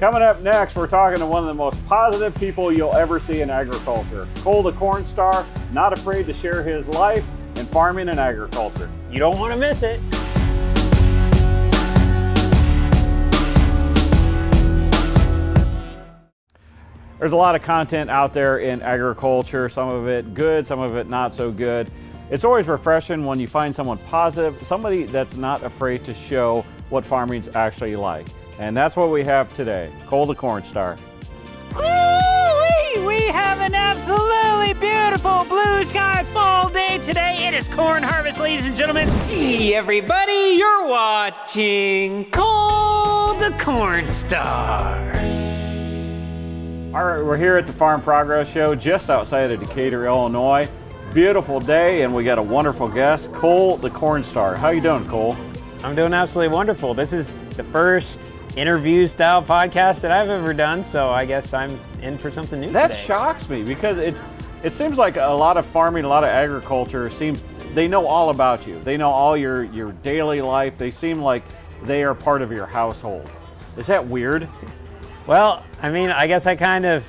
Coming up next, we're talking to one of the most positive people you'll ever see in agriculture. Cole the Cornstar, not afraid to share his life in farming and agriculture. You don't want to miss it. There's a lot of content out there in agriculture, some of it good, some of it not so good. It's always refreshing when you find someone positive, somebody that's not afraid to show what farming's actually like. And that's what we have today, Cole the Cornstar. Woo-wee! We have an absolutely beautiful blue sky fall day today. It is corn harvest, ladies and gentlemen. Hey everybody, you're watching Cole the Cornstar. All right, we're here at the Farm Progress Show just outside of Decatur, Illinois. Beautiful day, and we got a wonderful guest, Cole the Cornstar. How you doing, Cole? I'm doing absolutely wonderful. This is the first interview-style podcast that I've ever done, so I guess I'm in for something new That today. shocks me because it seems like a lot of farming, a lot of agriculture they know all about you. They know all your daily life. They seem like they are part of your household. Is that weird? Well, I mean, I guess I kind of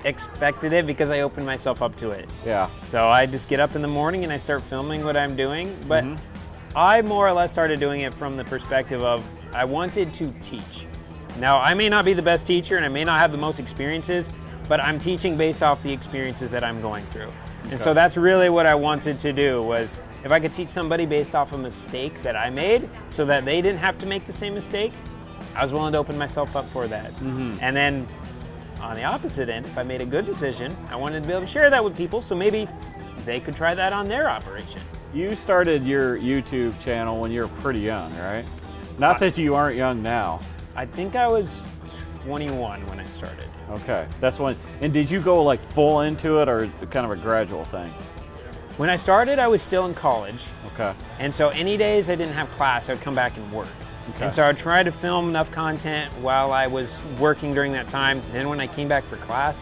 expected it because I opened myself up to it. Yeah. So I just get up in the morning and I start filming what I'm doing, but I more or less started doing it from the perspective of I wanted to teach. Now, I may not be the best teacher and I may not have the most experiences, but I'm teaching based off the experiences that I'm going through. And so that's really what I wanted to do, was if I could teach somebody based off a mistake that I made so that they didn't have to make the same mistake, I was willing to open myself up for that. And then on the opposite end, if I made a good decision, I wanted to be able to share that with people so maybe they could try that on their operation. You started your YouTube channel when you were pretty young, right? Not that you aren't young now. I think I was 21 when I started. Okay, that's when. And did you go like full into it, or kind of a gradual thing? When I started, I was still in college. Okay. And so any days I didn't have class, I would come back and work. Okay. And so I'd try to film enough content while I was working during that time. Then when I came back for class,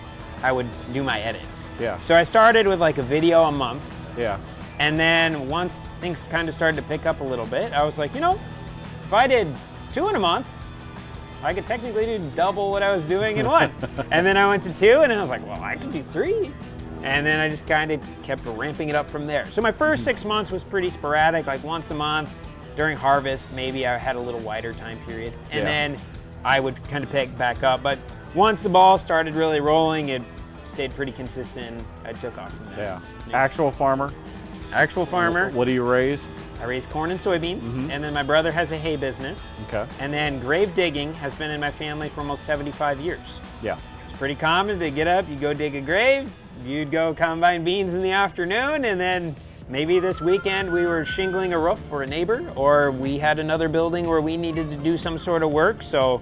I would do my edits. Yeah. So I started with like a video a month. Yeah. And then once things kind of started to pick up a little bit, I was like, you know, if I did 2 in a month, I could technically do double what I was doing in 1. And then I went to 2 and I was like, well, I could do 3. And then I just kind of kept ramping it up from there. So my first 6 months was pretty sporadic, like once a month. During harvest, maybe I had a little wider time period. And then I would kind of pick back up. But once the ball started really rolling, it stayed pretty consistent. I took off from there. Yeah. Actual farmer? Actual farmer. What do you raise? I raise corn and soybeans. And then my brother has a hay business. Okay. And then grave digging has been in my family for almost 75 years. Yeah. It's pretty common to get up, you go dig a grave, you'd go combine beans in the afternoon, and then maybe this weekend we were shingling a roof for a neighbor, or we had another building where we needed to do some sort of work. So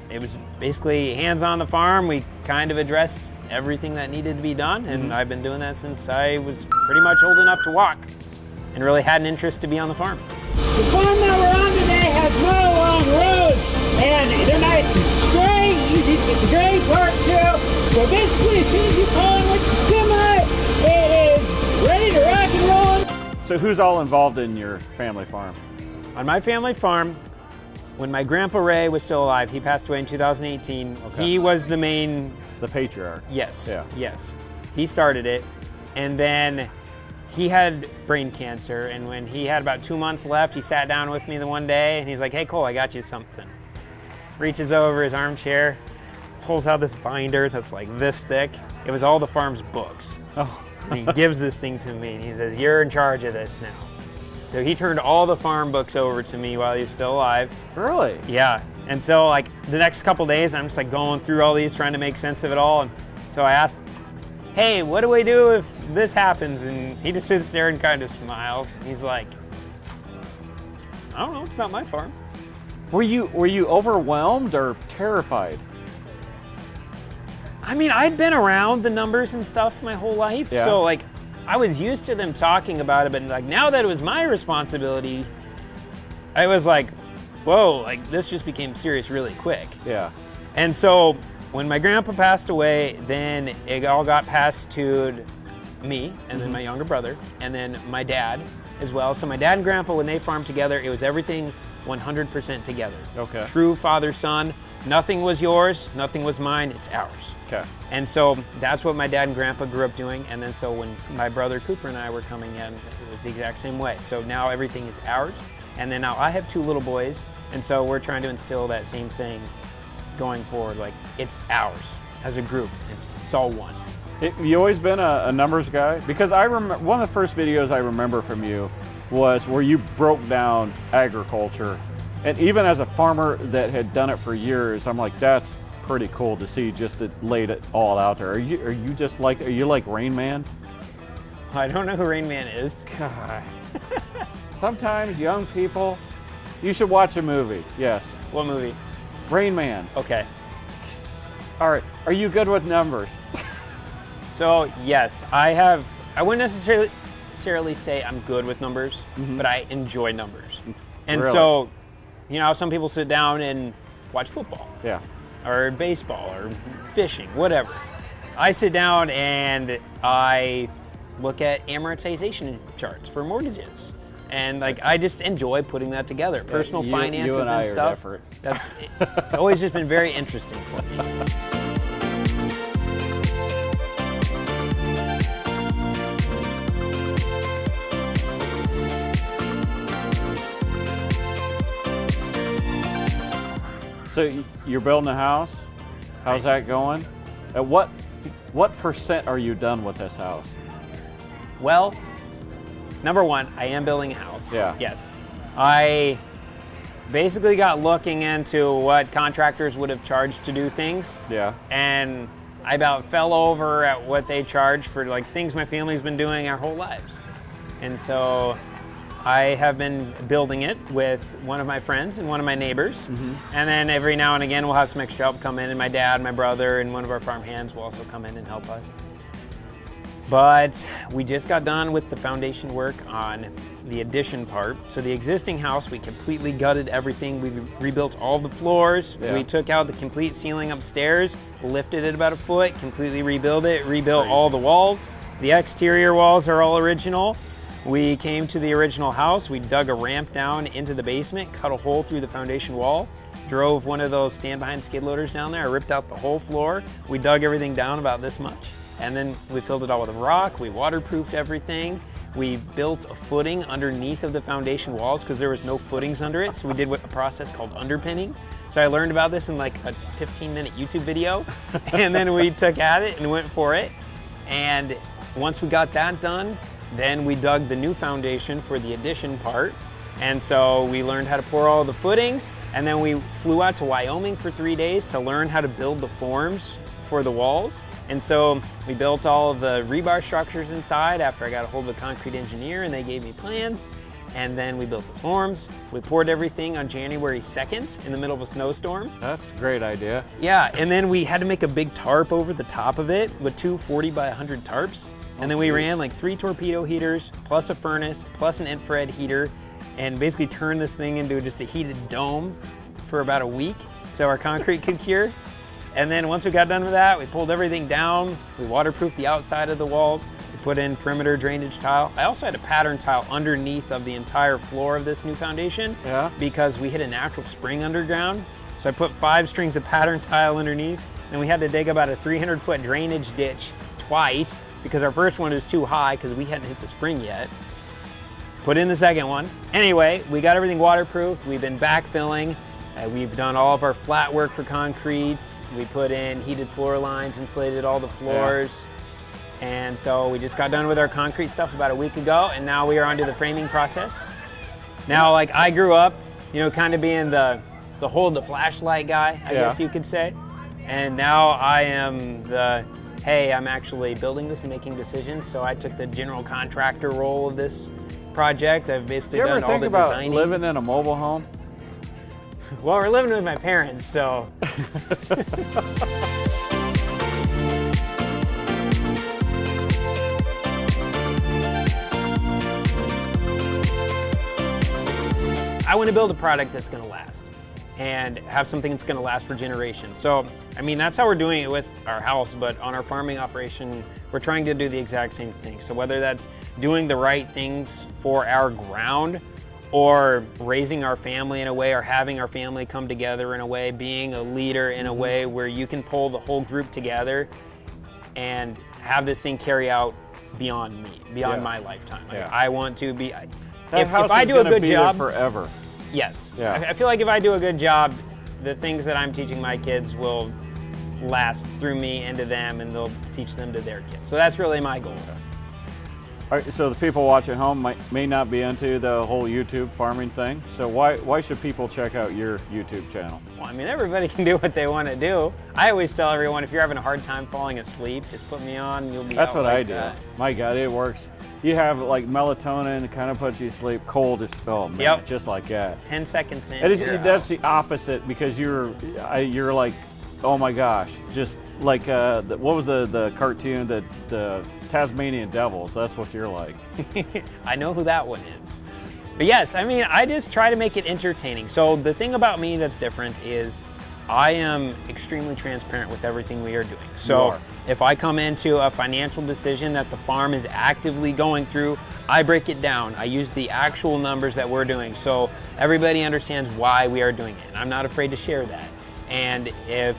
it was basically hands on the farm. We kind of addressed everything that needed to be done, and I've been doing that since I was pretty much old enough to walk and really had an interest to be on the farm. The farm that we're on today has no long roads, and they're nice and straight, easy to get the grade part too. So basically, as soon as you pull in with the semi, it is ready to rock and roll. So who's all involved in your family farm? On my family farm, when my grandpa Ray was still alive, he passed away in 2018. Okay. He was the main. The patriarch. Yes. Yeah. Yes. He started it, and then he had brain cancer. And when he had about 2 months left, he sat down with me the one day, and he's like, "Hey Cole, I got you something." Reaches over his armchair, pulls out this binder that's like this thick. It was all the farm's books. Oh. And he gives this thing to me, and he says, "You're in charge of this now." So he turned all the farm books over to me while he was still alive. Really? Yeah. And so like the next couple days, I'm just like going through all these, trying to make sense of it all. And so I asked, "Hey, what do we do if this happens?" And he just sits there and kind of smiles. He's like, "I don't know, it's not my farm." Were you overwhelmed or terrified? I mean, I'd been around the numbers and stuff my whole life, so like I was used to them talking about it, but like now that it was my responsibility, I was like, whoa, like this just became serious really quick. Yeah. And so when my grandpa passed away, then it all got passed to me and then my younger brother and then my dad as well. So my dad and grandpa, when they farmed together, it was everything 100% together. Okay. True father-son. nothing was yours, nothing was mine, it's ours. Okay. And so that's what my dad and grandpa grew up doing. And then so when my brother Cooper and I were coming in, it was the exact same way. So now everything is ours. And then now I have 2 little boys. And so we're trying to instill that same thing going forward. Like, it's ours as a group. It's all one. You always been a numbers guy? Because I remember one of the first videos I remember from you was where you broke down agriculture. And even as a farmer that had done it for years, I'm like, that's pretty cool to see, just to laid it all out there. Are you like Rain Man? I don't know who Rain Man is. God. Sometimes young people, you should watch a movie. Yes. What movie? Rain Man. Okay. All right. Are you good with numbers? So yes, I wouldn't necessarily say I'm good with numbers, but I enjoy numbers. And Really? so, you know, some people sit down and watch football. Yeah. Or baseball or fishing, whatever. I sit down and I look at amortization charts for mortgages. And like, I just enjoy putting that together. Personal finances you and stuff. Different. It's always just been very interesting for me. So you're building a house. How's that going? At what percent are you done with this house? Well, number one, I am building a house. Yeah. Yes. I basically got looking into what contractors would have charged to do things. Yeah. And I about fell over at what they charge for like things my family's been doing our whole lives. And so I have been building it with one of my friends and one of my neighbors. And then every now and again we'll have some extra help come in, and my dad, my brother, and one of our farm hands will also come in and help us. But we just got done with the foundation work on the addition part. So the existing house, we completely gutted everything. We rebuilt all the floors. Yeah. We took out the complete ceiling upstairs, lifted it about a foot, completely rebuilt it, rebuilt all the walls. The exterior walls are all original. We came to the original house, we dug a ramp down into the basement, cut a hole through the foundation wall, drove one of those stand-behind skid loaders down there, ripped out the whole floor. We dug everything down about this much, and then we filled it all with rock, we waterproofed everything. We built a footing underneath of the foundation walls because there was no footings under it, so we did a process called underpinning. So I learned about this in like a 15-minute YouTube video, and then we took at it and went for it. And once we got that done, then we dug the new foundation for the addition part. And so we learned how to pour all the footings, and then we flew out to Wyoming for 3 days to learn how to build the forms for the walls. And so we built all of the rebar structures inside after I got a hold of a concrete engineer and they gave me plans. And then we built the forms. We poured everything on January 2nd in the middle of a snowstorm. That's a great idea. Yeah, and then we had to make a big tarp over the top of it with 2 40 by 100 tarps. And then we ran like 3 torpedo heaters, plus a furnace, plus an infrared heater, and basically turned this thing into just a heated dome for about a week so our concrete could cure. And then once we got done with that, we pulled everything down, we waterproofed the outside of the walls, we put in perimeter drainage tile. I also had a pattern tile underneath of the entire floor of this new foundation because we hit a natural spring underground. So I put 5 strings of pattern tile underneath, and we had to dig about a 300-foot drainage ditch twice because our first one was too high because we hadn't hit the spring yet. Put in the second one. Anyway, we got everything waterproofed. We've been backfilling. We've done all of our flat work for concrete. We put in heated floor lines, insulated all the floors. And so we just got done with our concrete stuff about a week ago, and now we are onto the framing process. Now, like, I grew up, you know, kind of being the hold the flashlight guy, I guess you could say. And now I am the, hey, I'm actually building this and making decisions. So I took the general contractor role of this project. I've basically done all the designing. Do you ever think about living in a mobile home? Well, we're living with my parents, so. I want to build a product that's going to last and have something that's going to last for generations. So, I mean, that's how we're doing it with our house, but on our farming operation, we're trying to do the exact same thing. So whether that's doing the right things for our ground or raising our family in a way, or having our family come together in a way, being a leader in a way where you can pull the whole group together and have this thing carry out beyond me, beyond my lifetime. Like, I want to be, if I do a good job forever. Yes. Yeah. I feel like if I do a good job, the things that I'm teaching my kids will last through me into them, and they'll teach them to their kids. So that's really my goal. All right, so the people watching at home may not be into the whole YouTube farming thing. So why should people check out your YouTube channel? Well, I mean, everybody can do what they want to do. I always tell everyone, if you're having a hard time falling asleep, just put me on and you'll be That's out what like I do. that. My God, it works. You have like melatonin, kind of puts you to sleep. Cold, oh man, just like that. 10 seconds in. That's the opposite, because you're like, oh my gosh, just like what was the cartoon, the Tasmanian Devils? That's what you're like. I know who that one is. But yes, I mean, I just try to make it entertaining. So the thing about me that's different is I am extremely transparent with everything we are doing. So if I come into a financial decision that the farm is actively going through, I break it down. I use the actual numbers that we're doing, so everybody understands why we are doing it. And I'm not afraid to share that. And if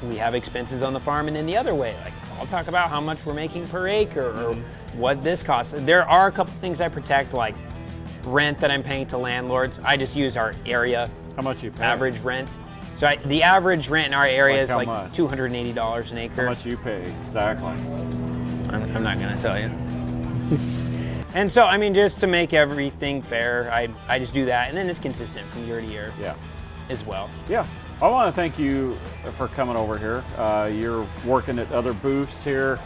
we have expenses on the farm in any other way, like I'll talk about how much we're making per acre or what this costs. There are a couple things I protect, like rent that I'm paying to landlords. I just use our area. How much you pay? Average rent. So the average rent in our area is like much? $280 an acre. How much you pay exactly? I'm not going to tell you. And so, I mean, just to make everything fair, I just do that, and then it's consistent from year to year. As well. Yeah. I want to thank you for coming over here. You're working at other booths here.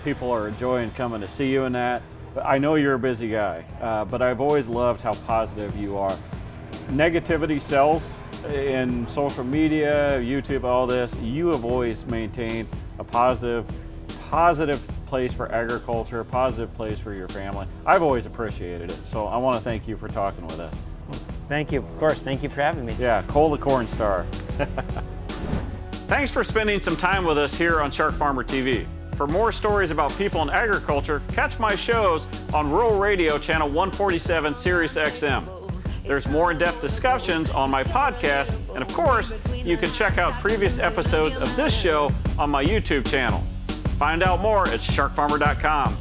People are enjoying coming to see you in that. But I know you're a busy guy, but I've always loved how positive you are. Negativity sells in social media, YouTube, all this. You have always maintained a positive place for agriculture, a positive place for your family. I've always appreciated it. So I want to thank you for talking with us. Thank you. Of course. Thank you for having me. Yeah, Cole the Cornstar. Thanks for spending some time with us here on Shark Farmer TV. For more stories about people in agriculture, catch my shows on Rural Radio Channel 147 Sirius XM. There's more in-depth discussions on my podcast, and of course, you can check out previous episodes of this show on my YouTube channel. Find out more at sharkfarmer.com.